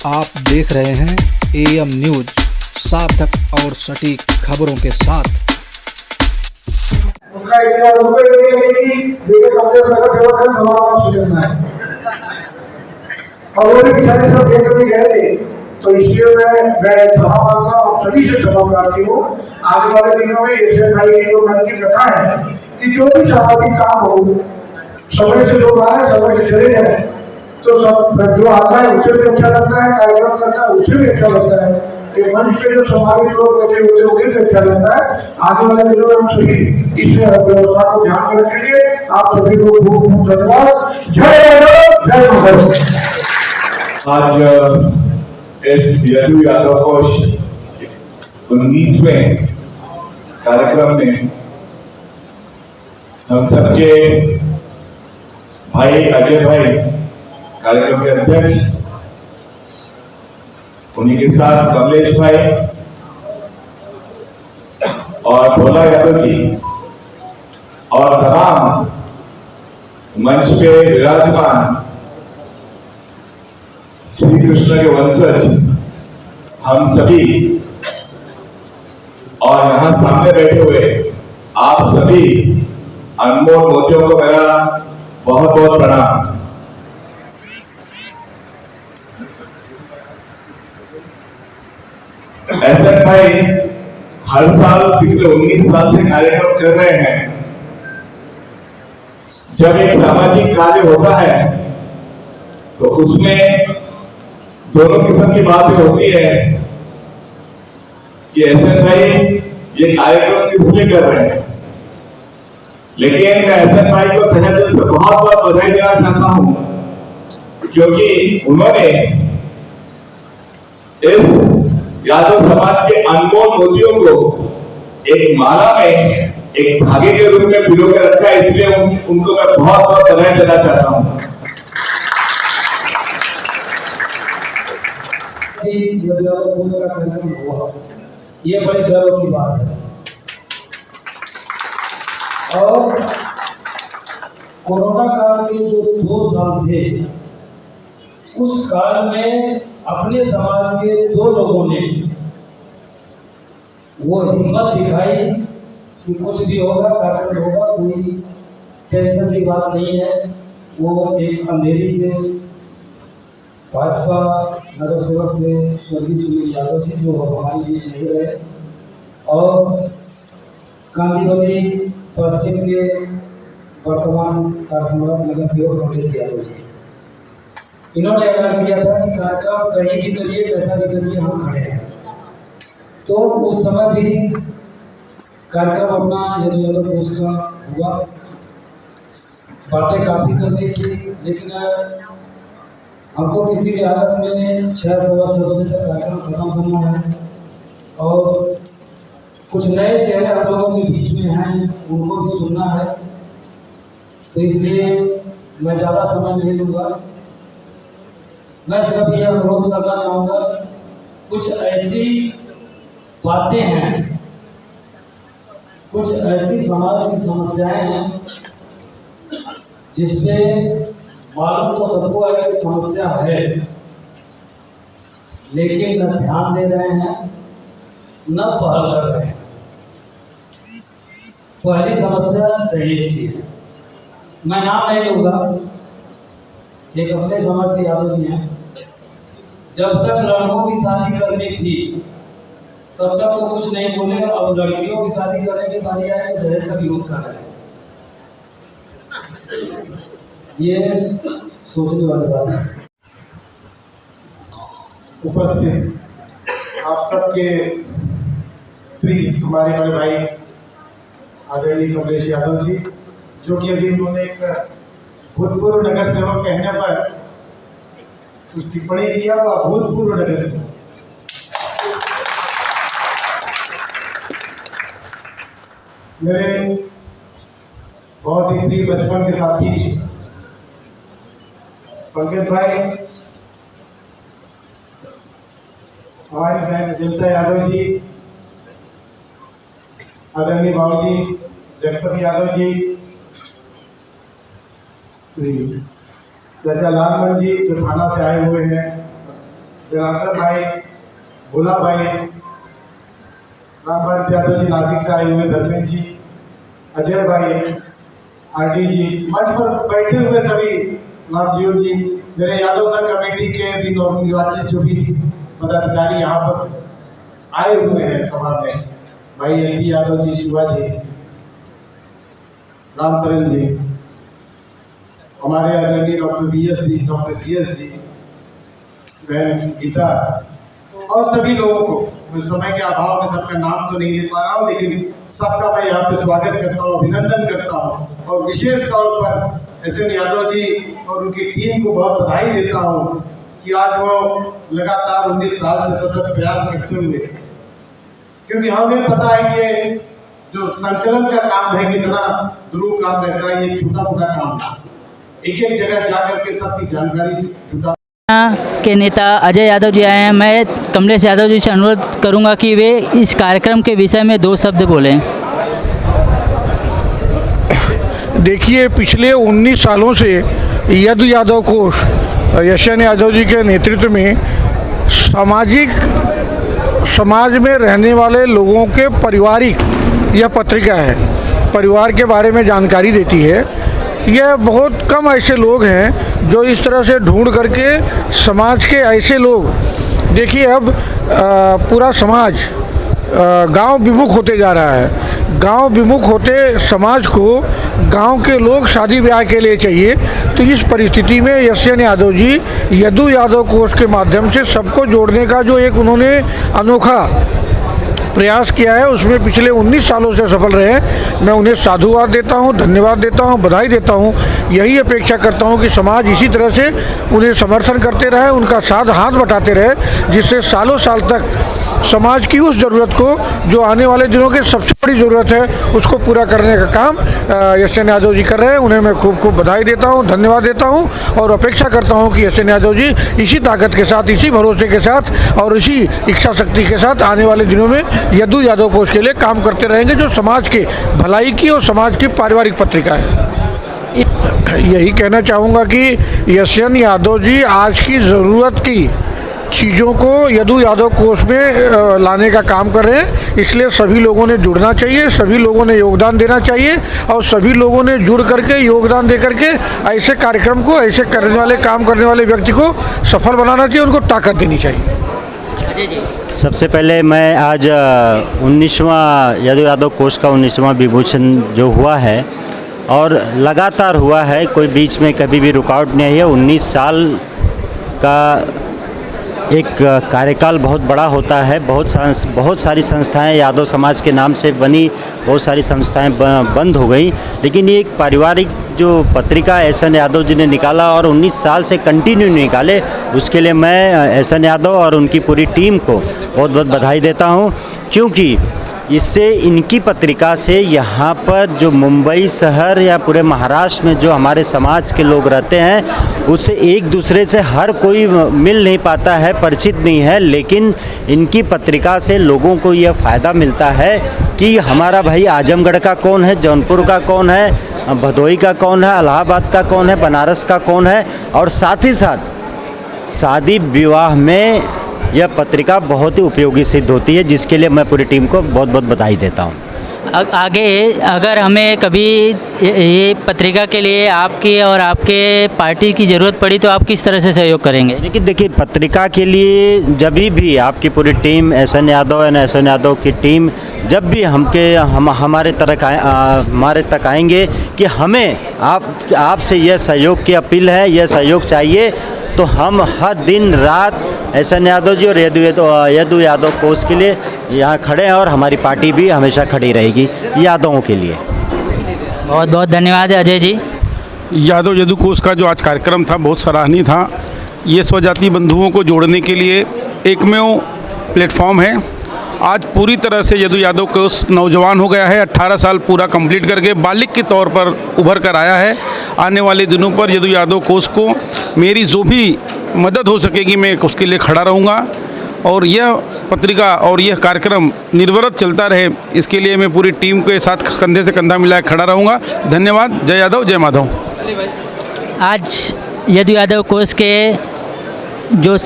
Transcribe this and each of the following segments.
आप देख रहे हैं एएम न्यूज, सार्थक और सटीक खबरों के साथ। उसका और वो भी बेचारे सब देख भी गए थे, तो इसलिए मैं क्षमा मांगता हूँ, सभी से क्षमा प्रार्थी हूँ। आने वाले दिनों में ऐसे भाई की जो मन की कथा है कि जो भी सामाजिक काम हो, समय से लोग आए, समय से चले जाए, तो सब जो आता है उसे भी अच्छा लगता है, कार्यक्रम करता है उसे भी अच्छा लगता है, ये मंच पे जो सामाजिक लोग बैठे होते हैं उन्हें भी अच्छा लगता है। आने वाले दिनों में हम सभी इस व्यवस्था को ध्यान में रखेंगे। आप सभी को बहुत बहुत धन्यवाद। जय जय भारत। आज इस यदु यादव कोश 19वें कार्यक्रम में हम सबके भाई अजय भाई कार्यक्रम के अध्यक्ष, उन्हीं के साथ कमलेश भाई और भोला यादव जी और तमाम मंच पे विराजमान श्री कृष्ण के वंशज हम सभी और यहां सामने बैठे हुए आप सभी अनमोल मोतियों को मेरा बहुत बहुत प्रणाम। एसएन भाई हर साल पिछले 19 साल से कार्यक्रम कर रहे हैं। जब एक सामाजिक कार्य होता है तो उसमें दोनों किस्म की बातें होती है कि एसएन भाई ये कार्यक्रम किस लिए कर रहे हैं, लेकिन मैं एसएन भाई को तहे दिल से बहुत बहुत बधाई देना चाहता हूं, क्योंकि उन्होंने इस यादव समाज के अनमोल मोतियों को एक माला में एक धागे के रूप में पिरो के रखा है, इसलिए उनको मैं बहुत बहुत बधाई देना चाहता हूं। ये बड़े गर्व की बात है। और कोरोना काल के जो 2 साल थे, उस काल में अपने समाज के 2 लोगों ने वो हिम्मत दिखाई कि कुछ भी होगा, कार्यक्रम होगा, कोई टेंशन की बात नहीं है। वो एक अंधेरी के भाजपा नगर सेवक थे स्वर्गीय सुनील यादव जी, जो हमारे बीच नहीं रहे, और गांधीवादी पश्चिम के वर्तमान कार्यसम्राट नगर सेवक कमलेश यादव जी, इन्होंने ऐलान किया था कि कार्यक्रम कहीं भी करिए, कैसा भी करिए, हम खड़े हैं। तो उस समय भी कार्यक्रम अपना यदि यादव उसका हुआ, बातें काफ़ी करनी थी, लेकिन हमको किसी भी हालत में 6 सवा 6 बजे तक कार्यक्रम खत्म करना है और कुछ नए चेहरे आप लोगों के बीच में हैं, उनको भी सुनना है। तो इसलिए मैं ज़्यादा समय नहीं लूँगा। मैं सिर्फ यह अनुरोध करना चाहूँगा, कुछ ऐसी बातें हैं, कुछ ऐसी समाज की समस्याएं हैं जिसपे मालूम तो सबको है कि समस्या है, लेकिन न ध्यान दे रहे हैं, न पहल कर रहे हैं। पहली समस्या दहेज की है। मैं नाम नहीं लूँगा, एक अपने समाज के यादव जी हैं। जब तक लड़कों की शादी करनी थी तब तक तो कुछ नहीं बोले, अब लड़कियों की शादी करने की बारी आए तो दहेज का विरोध कर रहे हैं। ये सोचने वाली बात है। उपस्थित आप सबके प्रिय हमारे बड़े भाई आदरणीय कमलेश यादव जी, जो कि अभी उन्होंने एक भूतपूर्व नगर सेवक कहने पर कुछ टिप्पणी किया, वह भूतपूर्व नगर सेवक। मेरे बहुत ही प्रिय बचपन के साथी पंकज भाई, हमारी बहन जमता यादव जी, आदरणीय बाबू जी जगपति यादव जी, चाचा लालमन जी जो थाना से आए हुए हैं, जनार्दन भाई, भोला भाई, रामभक्त यादव जी नासिक से आए हुए, धर्मेंद्र जी, अजय भाई, आरडी जी, मंच पर बैठे हुए सभी नामजीव जी, मेरे यादव सर कमेटी के भी निर्वाचित जो भी पदाधिकारी यहाँ पर आए हुए हैं सभा में, भाई एलपी यादव जी, शिवा जी, रामचरण जी, हमारे आदरणीय डॉक्टर BS जी, डॉक्टर GS जी, बहन गीता और सभी लोगों को मैं समय के अभाव में सबका नाम तो नहीं ले पा रहा हूँ, लेकिन सबका मैं यहाँ पे स्वागत करता हूँ, अभिनंदन करता हूँ और विशेष तौर पर SN यादव जी और उनकी टीम को बहुत बधाई देता हूँ कि आज वो लगातार 19 साल से सतत प्रयास करते हुए, क्योंकि हमें पता है कि जो संकलन का काम है कितना ध्रुव काम रहता है, ये छोटा मोटा काम है, एक एक जगह जाकर के सबकी जानकारी जुटा के नेता अजय यादव जी आए हैं। मैं कमलेश यादव जी से अनुरोध करूंगा कि वे इस कार्यक्रम के विषय में 2 शब्द बोलें। देखिए, पिछले 19 सालों से यदु यादव कोष SN यादव जी के नेतृत्व में समाज में रहने वाले लोगों के पारिवारिक यह पत्रिका है, परिवार के बारे में जानकारी देती है। यह बहुत कम ऐसे लोग हैं जो इस तरह से ढूंढ करके समाज के ऐसे लोग, देखिए अब पूरा समाज गांव विमुख होते जा रहा है। गांव विमुख होते समाज को गांव के लोग शादी ब्याह के लिए चाहिए, तो इस परिस्थिति में SN यादव जी यदु यादव कोष के माध्यम से सबको जोड़ने का जो एक उन्होंने अनोखा प्रयास किया है, उसमें पिछले 19 सालों से सफल रहे। मैं उन्हें साधुवाद देता हूं, धन्यवाद देता हूं, बधाई देता हूं। यही अपेक्षा करता हूं कि समाज इसी तरह से उन्हें समर्थन करते रहे, उनका साथ हाथ बटाते रहे, जिससे सालों साल तक समाज की उस ज़रूरत को, जो आने वाले दिनों की सबसे बड़ी ज़रूरत है, उसको पूरा करने का काम SN यादव जी कर रहे हैं। उन्हें मैं खूब खूब बधाई देता हूं, धन्यवाद देता हूं और अपेक्षा करता हूं कि SN यादव जी इसी ताकत के साथ, इसी भरोसे के साथ और इसी इच्छा शक्ति के साथ आने वाले दिनों में यदु यादव कोष के लिए काम करते रहेंगे, जो समाज के भलाई की और समाज की पारिवारिक पत्रिका है। यही कहना चाहूँगा कि SN यादव जी आज की ज़रूरत की चीज़ों को यदु यादव कोष में लाने का काम कर रहे हैं, इसलिए सभी लोगों ने जुड़ना चाहिए, सभी लोगों ने योगदान देना चाहिए और सभी लोगों ने जुड़ करके योगदान दे करके ऐसे कार्यक्रम को, ऐसे करने वाले, काम करने वाले व्यक्ति को सफल बनाना चाहिए, उनको ताकत देनी चाहिए। सबसे पहले मैं आज 19वां यदु यादव कोष का 19वां विभूषण जो हुआ है और लगातार हुआ है, कोई बीच में कभी भी रुकावट नहीं है। 19 साल का एक कार्यकाल बहुत बड़ा होता है। बहुत सारी संस्थाएं यादव समाज के नाम से बनी, बहुत सारी संस्थाएं बंद हो गई, लेकिन ये एक पारिवारिक जो पत्रिका SN यादव जी ने निकाला और 19 साल से कंटिन्यू निकाले, उसके लिए मैं SN यादव और उनकी पूरी टीम को बहुत बहुत बधाई देता हूं, क्योंकि इससे, इनकी पत्रिका से यहाँ पर जो मुंबई शहर या पूरे महाराष्ट्र में जो हमारे समाज के लोग रहते हैं, उससे एक दूसरे से हर कोई मिल नहीं पाता है, परिचित नहीं है, लेकिन इनकी पत्रिका से लोगों को यह फ़ायदा मिलता है कि हमारा भाई आजमगढ़ का कौन है, जौनपुर का कौन है, भदोही का कौन है, इलाहाबाद का कौन है, बनारस का कौन है, और साथ ही साथ शादी विवाह में यह पत्रिका बहुत ही उपयोगी सिद्ध होती है, जिसके लिए मैं पूरी टीम को बहुत बहुत बधाई देता हूँ। आगे अगर हमें कभी ये पत्रिका के लिए आपकी और आपके पार्टी की ज़रूरत पड़ी तो आप किस तरह से सहयोग करेंगे? लेकिन देखिए, पत्रिका के लिए जब भी आपकी पूरी team SN Yadav and SN Yadav की टीम जब भी हमारे तक आएंगे कि हमें आपसे यह सहयोग की अपील है, यह सहयोग चाहिए, तो हम हर दिन रात SN यादव जी और यदु यादव कोष के लिए यहाँ खड़े हैं और हमारी पार्टी भी हमेशा खड़ी रहेगी यादवों के लिए। बहुत बहुत धन्यवाद अजय जी। यादव यदु कोष का जो आज कार्यक्रम था बहुत सराहनीय था। ये स्वजाति बंधुओं को जोड़ने के लिए एकमेव प्लेटफॉर्म है। आज पूरी तरह से यदु यादव कोष नौजवान हो गया है, 18 साल पूरा कंप्लीट करके बालिग के तौर पर उभर कर आया है। आने वाले दिनों पर यदु यादव कोष को मेरी जो भी मदद हो सकेगी मैं उसके लिए खड़ा रहूँगा और यह पत्रिका और यह कार्यक्रम निर्विरत चलता रहे, इसके लिए मैं पूरी टीम के साथ कंधे से कंधा मिलाए खड़ा रहूँगा। धन्यवाद। जय यादव, जय माधव। आज यदु यादव कोष के जो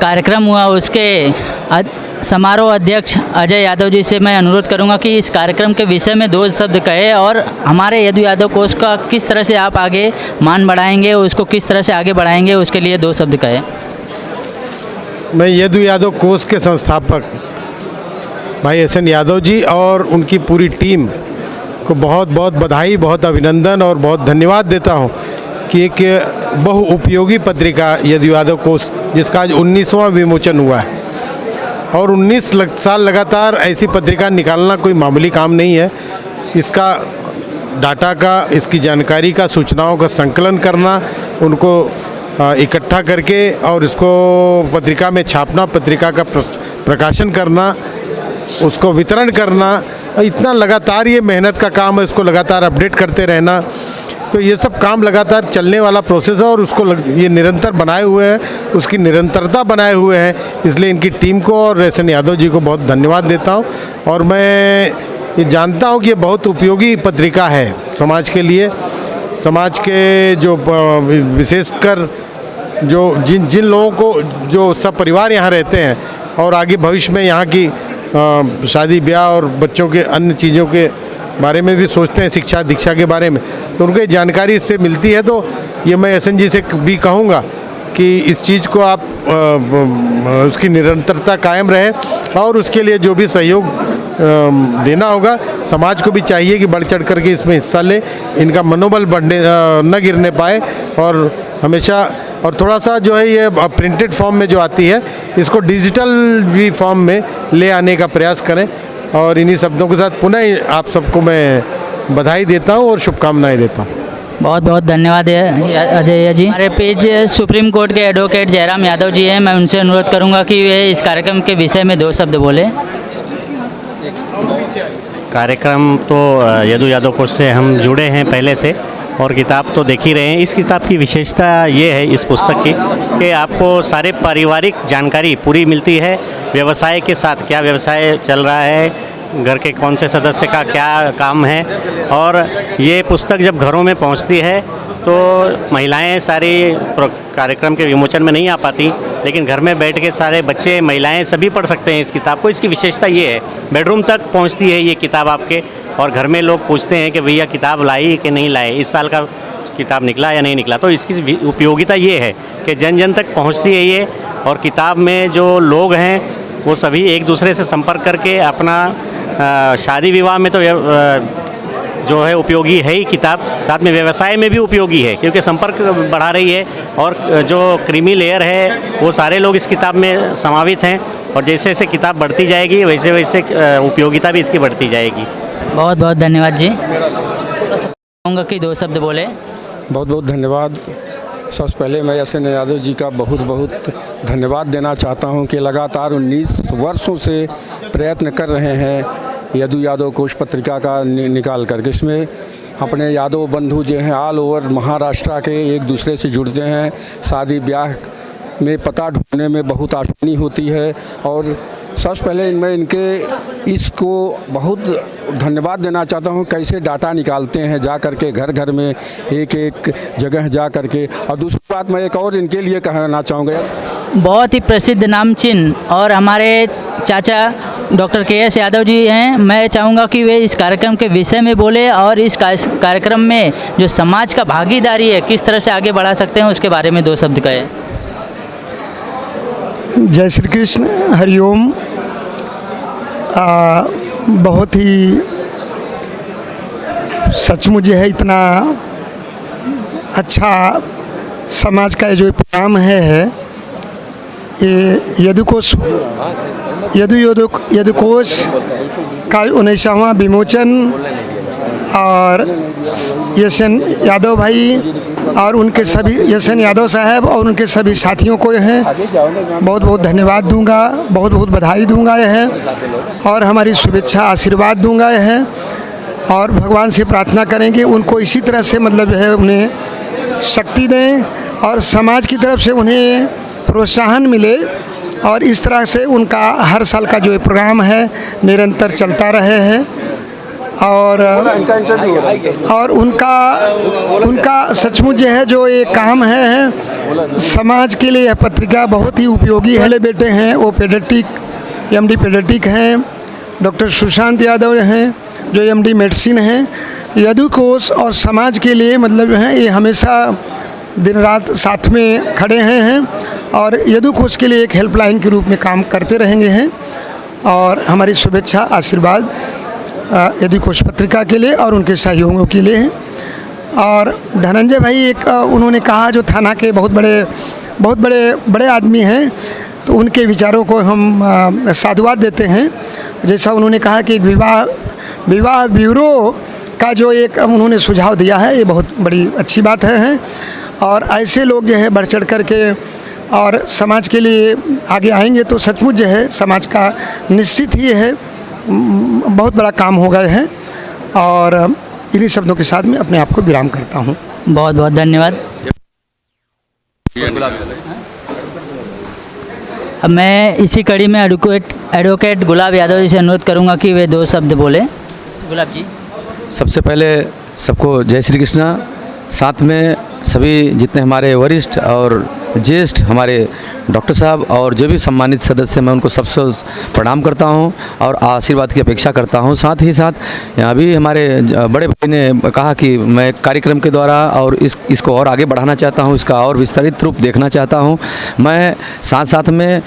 कार्यक्रम हुआ उसके समारोह अध्यक्ष अजय यादव जी से मैं अनुरोध करूंगा कि इस कार्यक्रम के विषय में 2 शब्द कहे और हमारे यदु यादव कोष का किस तरह से आप आगे मान बढ़ाएंगे, उसको किस तरह से आगे बढ़ाएंगे, उसके लिए 2 शब्द कहे। मैं यदु यादव कोष के संस्थापक भाई एस.एन. यादव जी और उनकी पूरी टीम को बहुत बहुत बधाई, बहुत अभिनंदन और बहुत धन्यवाद देता हूं कि एक बहुउपयोगी पत्रिका यदु यादव कोष जिसका आज 19वां विमोचन हुआ है और 19 साल लगातार ऐसी पत्रिका निकालना कोई मामूली काम नहीं है। इसका डाटा का, इसकी जानकारी का, सूचनाओं का संकलन करना, उनको इकट्ठा करके और इसको पत्रिका में छापना, पत्रिका का प्रकाशन करना, उसको वितरण करना, इतना लगातार ये मेहनत का काम है। इसको लगातार अपडेट करते रहना, तो ये सब काम लगातार चलने वाला प्रोसेस है और उसको ये निरंतर बनाए हुए हैं, उसकी निरंतरता बनाए हुए हैं। इसलिए इनकी टीम को और एस.एन. यादव जी को बहुत धन्यवाद देता हूँ और मैं ये जानता हूँ कि ये बहुत उपयोगी पत्रिका है समाज के लिए। समाज के जो विशेषकर जो जिन लोगों को, जो सब परिवार यहाँ रहते हैं और आगे भविष्य में यहाँ की शादी ब्याह और बच्चों के अन्य चीज़ों के बारे में भी सोचते हैं, शिक्षा दीक्षा के बारे में, तो उनको जानकारी इससे मिलती है। तो ये मैं एस.एन. जी से भी कहूँगा कि इस चीज़ को आप उसकी निरंतरता कायम रहे और उसके लिए जो भी सहयोग देना होगा, समाज को भी चाहिए कि बढ़ चढ़ करके इसमें हिस्सा ले, इनका मनोबल बढ़ने न गिरने पाए और हमेशा, और थोड़ा सा जो है ये प्रिंटेड फॉर्म में जो आती है इसको डिजिटल भी फॉर्म में ले आने का प्रयास करें। और इन्हीं शब्दों के साथ पुनः आप सबको मैं बधाई देता हूँ और शुभकामनाएं देता हूँ। बहुत बहुत धन्यवाद अजय जी। हमारे पेज सुप्रीम कोर्ट के एडवोकेट जयराम यादव जी हैं, मैं उनसे अनुरोध करूंगा कि वे इस कार्यक्रम के विषय में 2 शब्द बोले। कार्यक्रम तो यदु यादव कोष से हम जुड़े हैं पहले से और किताब तो देख ही रहे हैं। इस किताब की विशेषता ये है इस पुस्तक की कि आपको सारे पारिवारिक जानकारी पूरी मिलती है। व्यवसाय के साथ क्या व्यवसाय चल रहा है, घर के कौन से सदस्य का क्या काम है, और ये पुस्तक जब घरों में पहुंचती है तो महिलाएं सारी कार्यक्रम के विमोचन में नहीं आ पाती, लेकिन घर में बैठ के सारे बच्चे, महिलाएं सभी पढ़ सकते हैं इस किताब को। इसकी विशेषता ये है, बेडरूम तक पहुंचती है ये किताब आपके, और घर में लोग पूछते हैं कि भैया किताब लाई कि नहीं लाए, इस साल का किताब निकला या नहीं निकला। तो इसकी उपयोगिता ये है कि जन जन तक पहुंचती है ये, और किताब में जो लोग हैं वो सभी एक दूसरे से संपर्क करके अपना शादी विवाह में तो जो है उपयोगी है ही किताब, साथ में व्यवसाय में भी उपयोगी है क्योंकि संपर्क बढ़ा रही है, और जो क्रीमी लेयर है वो सारे लोग इस किताब में समावित हैं, और जैसे जैसे किताब बढ़ती जाएगी वैसे वैसे उपयोगिता भी इसकी बढ़ती जाएगी। बहुत बहुत धन्यवाद जी। कहूँगा कि 2 शब्द बोले। बहुत बहुत धन्यवाद। सबसे पहले मैं एस.एन. यादव जी का बहुत बहुत धन्यवाद देना चाहता हूं कि लगातार 19 वर्षों से प्रयत्न कर रहे हैं यदु यादव कोष पत्रिका का निकाल करके। इसमें अपने यादव बंधु जो हैं ऑल ओवर महाराष्ट्र के एक दूसरे से जुड़ते हैं। शादी ब्याह में पता ढूंढने में बहुत आसानी होती है, और सबसे पहले मैं इनके इसको बहुत धन्यवाद देना चाहता हूं कैसे डाटा निकालते हैं जा कर के घर घर में एक एक जगह जा कर के। और दूसरी बात मैं एक और इनके लिए कहना चाहूँगा, बहुत ही प्रसिद्ध नामचीन और हमारे चाचा डॉक्टर के.एस. यादव जी हैं, मैं चाहूँगा कि वे इस कार्यक्रम के विषय में बोले और इस कार्यक्रम में जो समाज का भागीदारी है किस तरह से आगे बढ़ा सकते हैं उसके बारे में 2 शब्द कहें। जय श्री कृष्ण, हरिओम। बहुत ही सचमुच है, इतना अच्छा समाज का जो प्रोग्राम है ये यदु कोष का 19वां विमोचन, और एस.एन. यादव भाई और उनके सभी एस.एन. यादव साहब और उनके सभी साथियों को है बहुत बहुत धन्यवाद दूंगा, बहुत बहुत बधाई दूंगा है, और हमारी शुभेच्छा आशीर्वाद दूंगा है, और भगवान से प्रार्थना करेंगे उनको इसी तरह से मतलब है उन्हें शक्ति दें और समाज की तरफ से उन्हें प्रोत्साहन मिले, और इस तरह से उनका हर साल का जो प्रोग्राम है निरंतर चलता रहे हैं। और उनका सचमुच जो है जो ये काम है समाज के लिए, यह पत्रिका बहुत ही उपयोगी है। बेटे हैं वो पेडियाट्रिक एमडी पेडियाट्रिक हैं, डॉक्टर सुशांत यादव हैं जो एमडी मेडिसिन हैं। यदु कोश और समाज के लिए मतलब जो है ये हमेशा दिन रात साथ में खड़े हैं और यदु कोश के लिए एक हेल्पलाइन के रूप में काम करते रहेंगे हैं। और हमारी शुभेच्छा आशीर्वाद यदु कोश पत्रिका के लिए और उनके सहयोगियों के लिए है। और धनंजय भाई एक उन्होंने कहा जो थाना के बहुत बड़े आदमी हैं, तो उनके विचारों को हम साधुवाद देते हैं। जैसा उन्होंने कहा कि विवाह ब्यूरो का जो एक उन्होंने सुझाव दिया है, ये बहुत बड़ी अच्छी बात है। और ऐसे लोग जो है बढ़ चढ़ कर के और समाज के लिए आगे आएंगे तो सचमुच जो है समाज का निश्चित ही है बहुत बड़ा काम हो गए हैं। और इन्हीं शब्दों के साथ मैं अपने आप को विराम करता हूँ। बहुत बहुत धन्यवाद। अब मैं इसी कड़ी में एडवोकेट गुलाब यादव जी से अनुरोध करूंगा कि वे 2 शब्द बोलें। गुलाब जी। सबसे पहले सबको जय श्री कृष्णा। साथ में सभी जितने हमारे वरिष्ठ और ज्येष्ठ हमारे डॉक्टर साहब और जो भी सम्मानित सदस्य हैं, मैं उनको सबसे प्रणाम करता हूं और आशीर्वाद की अपेक्षा करता हूं। साथ ही साथ अभी हमारे बड़े भाई ने कहा कि मैं कार्यक्रम के द्वारा और इसको और आगे बढ़ाना चाहता हूं, इसका और विस्तारित रूप देखना चाहता हूं। मैं साथ में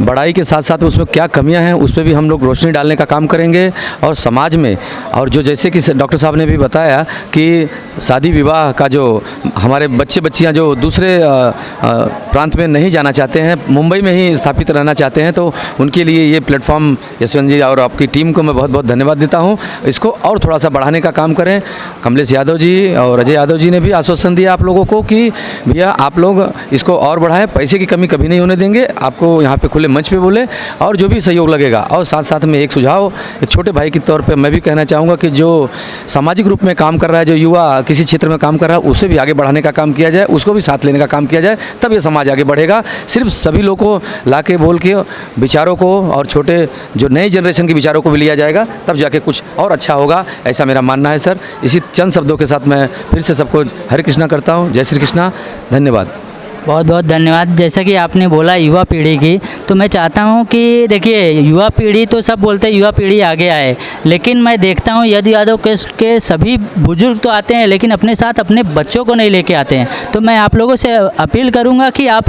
बढ़ाई के साथ साथ उसमें क्या कमियां हैं उस पर भी हम लोग रोशनी डालने का काम करेंगे। और समाज में और जो जैसे कि डॉक्टर साहब ने भी बताया कि शादी विवाह का जो हमारे बच्चियां जो दूसरे प्रांत में नहीं जाना चाहते हैं, मुंबई में ही स्थापित रहना चाहते हैं, तो उनके लिए ये प्लेटफॉर्म यशवंत जी और आपकी टीम को मैं बहुत बहुत धन्यवाद देता हूँ। इसको और थोड़ा सा बढ़ाने का काम करें। कमलेश यादव जी और अजय यादव जी ने भी आश्वासन दिया आप लोगों को कि भैया आप लोग इसको और बढ़ाएं, पैसे की कमी कभी नहीं होने देंगे। आपको यहाँ पे खुले मंच पे बोले और जो भी सहयोग लगेगा। और साथ में एक सुझाव एक छोटे भाई के तौर पे मैं भी कहना चाहूँगा कि जो सामाजिक रूप में काम कर रहा है, जो युवा किसी क्षेत्र में काम कर रहा है, उसे भी आगे बढ़ाने का काम किया जाए, उसको भी साथ लेने का काम किया जाए, तब ये समाज आगे बढ़ेगा। सिर्फ सभी लोगों को ला के बोल के विचारों को और छोटे जो नए जनरेशन के विचारों को भी लिया जाएगा, तब जाके कुछ और अच्छा होगा, ऐसा मेरा मानना है सर। इसी चंद शब्दों के साथ मैं फिर से सबको हरे कृष्णा करता हूँ। जय श्री कृष्णा। धन्यवाद। बहुत बहुत धन्यवाद। जैसा कि आपने बोला युवा पीढ़ी की, तो मैं चाहता हूं कि देखिए युवा पीढ़ी तो सब बोलते हैं युवा पीढ़ी आगे आए, लेकिन मैं देखता हूं यदु यादव के सभी बुजुर्ग तो आते हैं लेकिन अपने साथ अपने बच्चों को नहीं लेके आते हैं। तो मैं आप लोगों से अपील करूंगा कि आप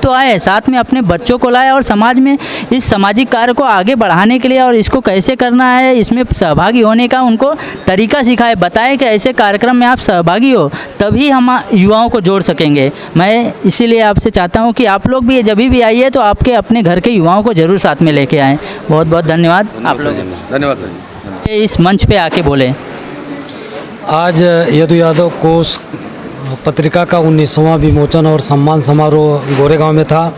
तो आए, साथ में अपने बच्चों को लाए और समाज में इस सामाजिक कार्य को आगे बढ़ाने के लिए और इसको कैसे करना है, इसमें सहभागी होने का उनको तरीका सिखाए, बताएं कि ऐसे कार्यक्रम में आप सहभागी हो, तभी हम युवाओं को जोड़ सकेंगे। मैं इसीलिए आपसे चाहता हूं कि आप लोग भी जब भी आइए तो आपके अपने घर के युवाओं को ज़रूर साथ में लेके आएँ। बहुत बहुत धन्यवाद आप लोग। धन्यवाद सर जी। इस मंच पे आके बोले। आज यदु यादव कोश पत्रिका का 19वां विमोचन और सम्मान समारोह गोरेगांव में था।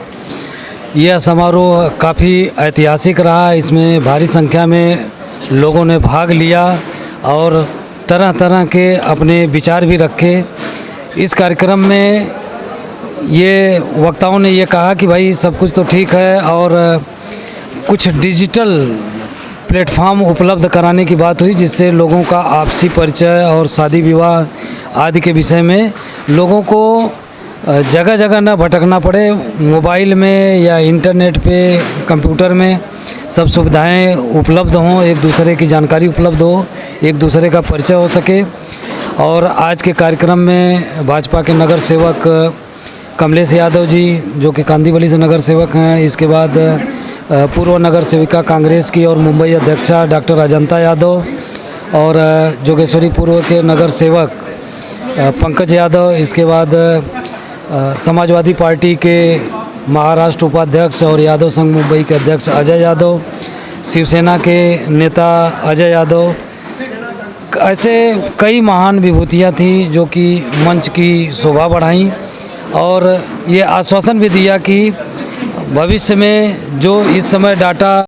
यह समारोह काफ़ी ऐतिहासिक रहा। इसमें भारी संख्या में लोगों ने भाग लिया और तरह तरह के अपने विचार भी रखे। इस कार्यक्रम में ये वक्ताओं ने ये कहा कि भाई सब कुछ तो ठीक है और कुछ डिजिटल प्लेटफॉर्म उपलब्ध कराने की बात हुई, जिससे लोगों का आपसी परिचय और शादी विवाह आदि के विषय में लोगों को जगह जगह न भटकना पड़े। मोबाइल में या इंटरनेट पे कंप्यूटर में सब सुविधाएं उपलब्ध हों, एक दूसरे की जानकारी उपलब्ध हो, एक दूसरे का परिचय हो सके। और आज के कार्यक्रम में भाजपा के नगर सेवक कमलेश यादव जी जो कि कांदीवली से नगर सेवक हैं, इसके बाद पूर्व नगर सेविका कांग्रेस की और मुंबई अध्यक्षा डॉक्टर अजंता यादव और जोगेश्वरी पूर्व के नगर सेवक पंकज यादव, इसके बाद समाजवादी पार्टी के महाराष्ट्र उपाध्यक्ष और यादव संघ मुंबई के अध्यक्ष अजय यादव, शिवसेना के नेता अजय यादव, ऐसे कई महान विभूतियाँ थी जो कि मंच की शोभा बढ़ाईं और ये आश्वासन भी दिया कि भविष्य में जो इस समय डाटा